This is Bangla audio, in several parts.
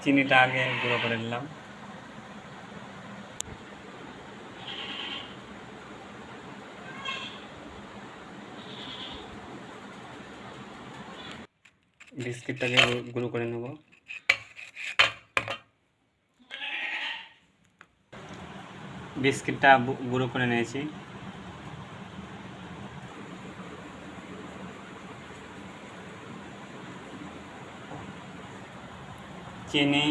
চিনিটা আগে গুঁড়ো করে নিলাম। বিস্কিটটাকে গুঁড়ো করে নেব। বিস্কিটটা গুঁড়ো করে নিয়েছি। চিনি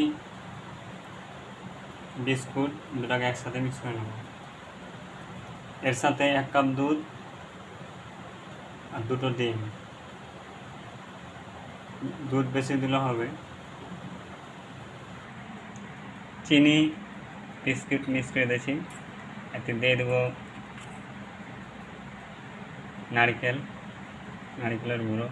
বিস্কুট দুটাকে একসাথে মিক্স করে নেব। এর সাথে 1 কাপ দুধ আর 2টো ডিম। দুধ বেশি দিলে হবে। চিনি বিস্কুট মিক্স করে দিয়েছি, এতে দিয়ে দেবো নারকেলের গুঁড়ো।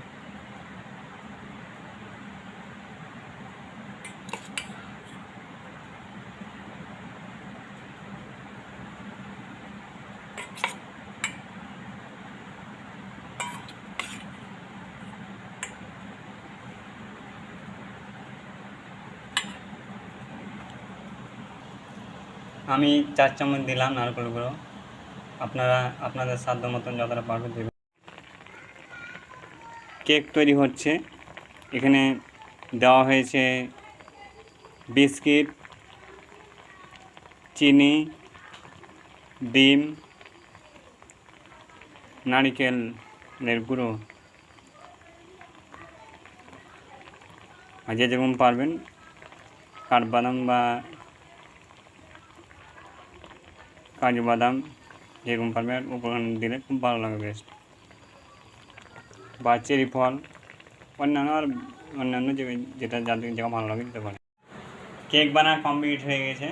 আমি 4 চামচ দিলাম নারকেল গুঁড়ো। আপনারা আপনাদের সাধ্য মতন যতটা পারবেন দেবেন। কেক তৈরি হচ্ছে। এখানে দেওয়া হয়েছে বিস্কিট, চিনি, ডিম, নারকেলের গুঁড়ো। আর যে যেরকম পারবেন কাঠবাদাম বা কাজু বাদাম যেরকম পারবেন উপকরণ দিলে খুব ভালো লাগে বেস্ট। বা চেরি ফল, অন্যান্য যেটা যাদের জায়গা ভালো লাগে দিতে পারে। কেক বানা কমপ্লিট হয়ে গেছে।